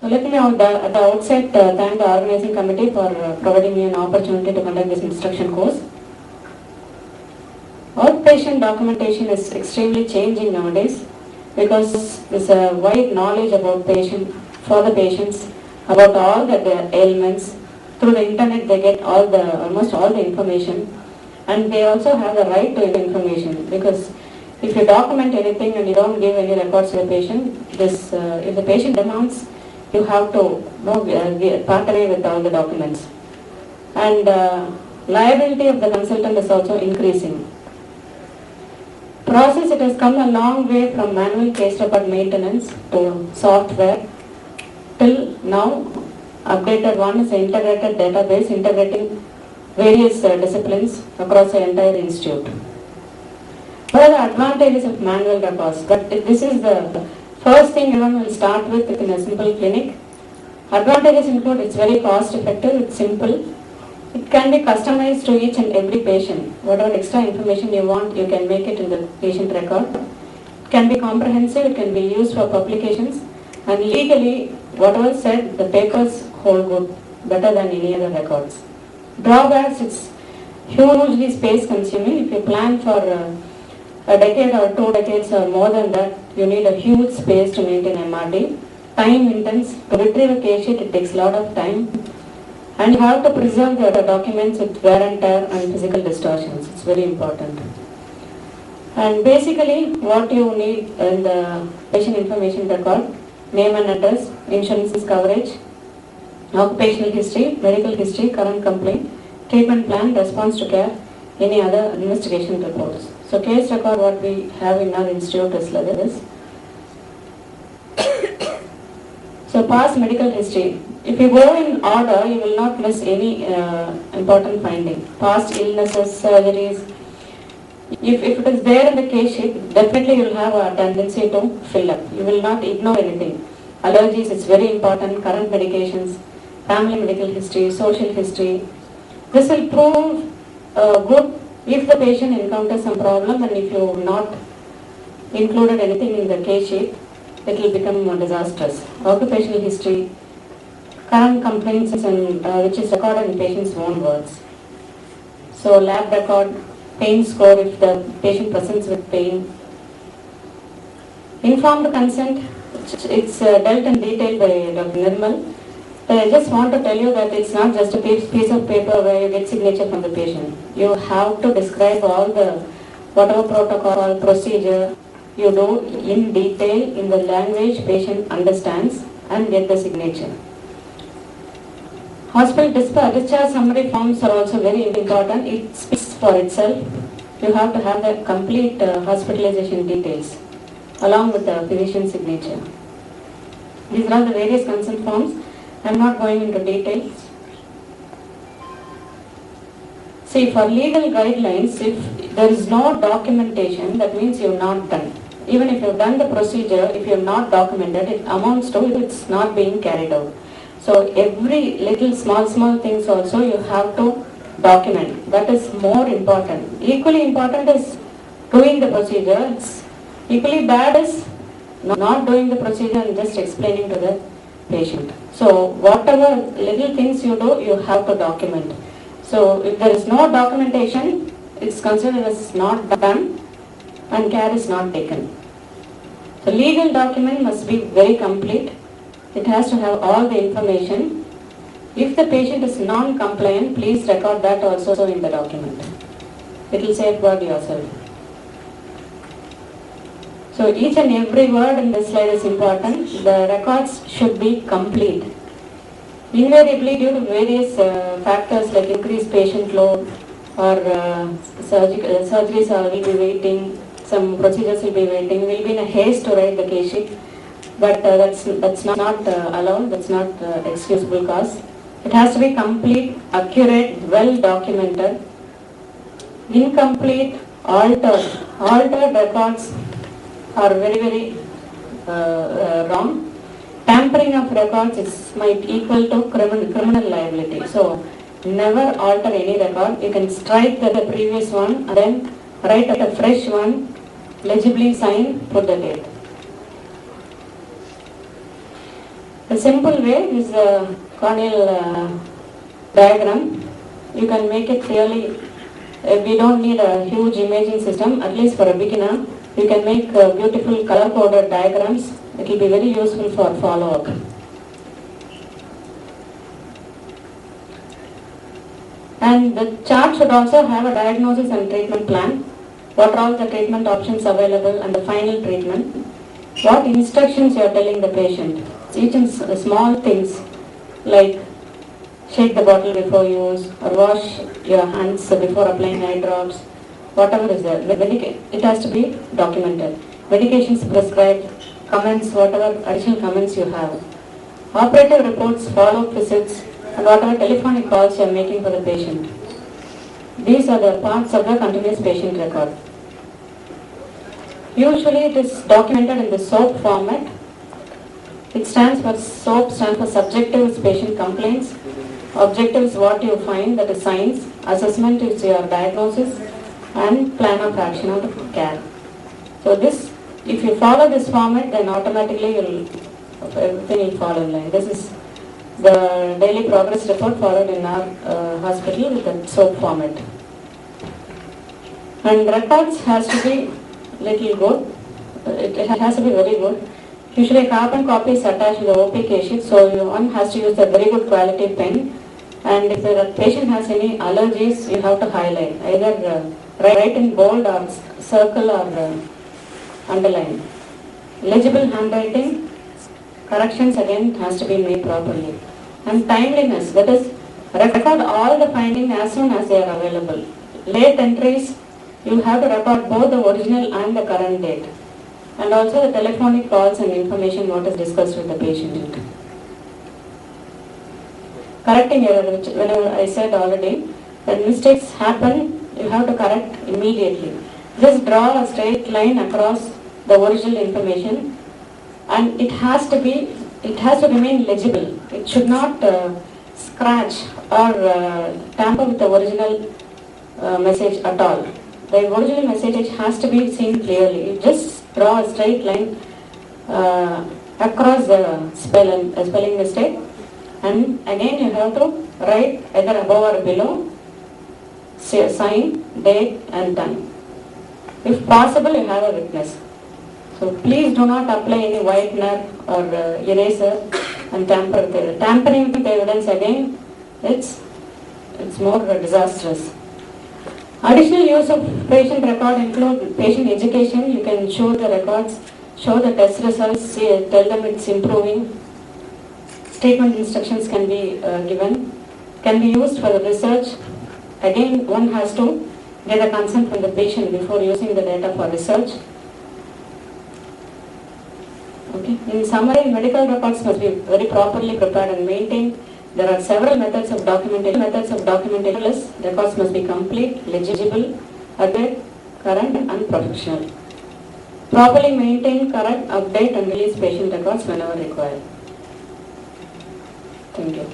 Let me at the outset thank the organizing committee for providing me an opportunity to conduct this instruction course. Outpatient documentation is extremely changing nowadays because there's a wide knowledge about for the patients about all the ailments. Through the internet they get almost all the information, and they also have the right to information, because if you document anything and you don't give any records to the patient, if the patient demands, you have to part away with all the documents. And liability of the consultant is also increasing. Process, it has come a long way from manual case record maintenance to software. Till now, updated one is an integrated database integrating various disciplines across the entire institute. What are the advantages of manual records? But this is the first thing everyone will start with in a simple clinic. Advantages include it's very cost effective, it's simple. It can be customized to each and every patient. Whatever extra information you want, you can make it in the patient record. It can be comprehensive, it can be used for publications. And legally, whatever said, the papers hold good, better than any other records. Drawbacks, it's hugely space consuming. If you plan for a decade or 2 decades or more than that, you need a huge space to maintain MRD. Time intense. To retrieve a case sheet, it takes a lot of time. And you have to preserve the documents with wear and tear and physical distortions. It's very important. And basically, what you need in the patient information record: name and address, insurance coverage, occupational history, medical history, current complaint, treatment plan, response to care, any other investigation reports. So case record what we have in our institute is like this. So past medical history. If you go in order, you will not miss any important finding. Past illnesses, surgeries. If it is there in the case sheet, definitely you will have a tendency to fill up. You will not ignore anything. Allergies is very important. Current medications, family medical history, social history. This will prove good if the patient encounters some problem, and if you have not included anything in the case sheet, it will become more disastrous. Occupational history, current complaints, and which is recorded in patient's own words. So lab record, pain score if the patient presents with pain. Informed consent, it's dealt in detail by Dr. Nirmal. I just want to tell you that it's not just a piece of paper where you get signature from the patient. You have to describe all the whatever protocol, procedure you do in detail in the language patient understands and get the signature. Hospital discharge summary forms are also very important. It speaks for itself. You have to have the complete hospitalization details along with the physician's signature. These are the various consent forms. I am not going into details. See, for legal guidelines, if there is no documentation, that means you have not done. Even if you have done the procedure, if you have not documented, it amounts to it's not being carried out. So every little small things also you have to document. That is more important. Equally important is doing the procedure. It's equally bad is not doing the procedure and just explaining to the patient. So whatever little things you do, you have to document. So if there is no documentation, it's considered as not done and care is not taken. The legal document must be very complete. It has to have all the information. If the patient is non-compliant, please record that also in the document. It will safeguard yourself. So each and every word in this slide is important. The records should be complete. Invariably, due to various factors like increased patient load or surgeries will be waiting, some procedures will be waiting, will be in a haste to write the case sheet. But that's not allowed, that's not excusable cause. It has to be complete, accurate, well documented. Incomplete, altered records are very wrong. Tampering of records might equal to criminal liability. So never alter any record. You can strike the previous one and then write a fresh one, legibly sign, put the date. The simple way is the corneal diagram. You can make it really, we don't need a huge imaging system, at least for a beginner. You can make beautiful color-coded diagrams. It will be very useful for follow-up. And the chart should also have a diagnosis and treatment plan. What are all the treatment options available and the final treatment. What instructions you are telling the patient. Each and small things like shake the bottle before use or wash your hands before applying eye drops. Whatever is there, it has to be documented. Medications prescribed, comments, whatever additional comments you have. Operative reports, follow-up visits, and whatever telephonic calls you are making for the patient. These are the parts of the continuous patient record. Usually it is documented in the SOAP format. It stands for SOAP, stands for subjective patient complaints. Objective is what you find, that is signs. Assessment is your diagnosis, and plan of action of care. So this, if you follow this format, then automatically everything will fall in line. This is the daily progress report followed in our hospital with the SOAP format. And records has to be little good. It has to be very good. Usually carbon copy is attached to the OPK sheet, so one has to use a very good quality pen. And if the patient has any allergies, you have to highlight, either write in bold or circle or underline. Legible handwriting, corrections again has to be made properly. And timeliness, that is, record all the findings as soon as they are available. Late entries, you have to record both the original and the current date. And also the telephonic calls and information what is discussed with the patient. Correcting error, which whenever I said already, when mistakes happen, you have to correct immediately. Just draw a straight line across the original information, and it has to remain legible. It should not scratch or tamper with the original message at all. The original message has to be seen clearly. You just draw a straight line across the spelling mistake, and again you have to write either above or below, say sign, date and time. If possible, you have a witness. So please do not apply any whitener or eraser and tamper with it. Tampering with evidence again, it's more disastrous. Additional use of patient record include patient education. You can show the records, show the test results, tell them it's improving. Treatment instructions can be given, can be used for the research. Again, one has to get a consent from the patient before using the data for research. Okay. In summary, medical records must be very properly prepared and maintained. There are several methods of documentation. Records must be complete, legible, accurate, current and professional. Properly maintain, correct, update and release patient records whenever required. Thank you.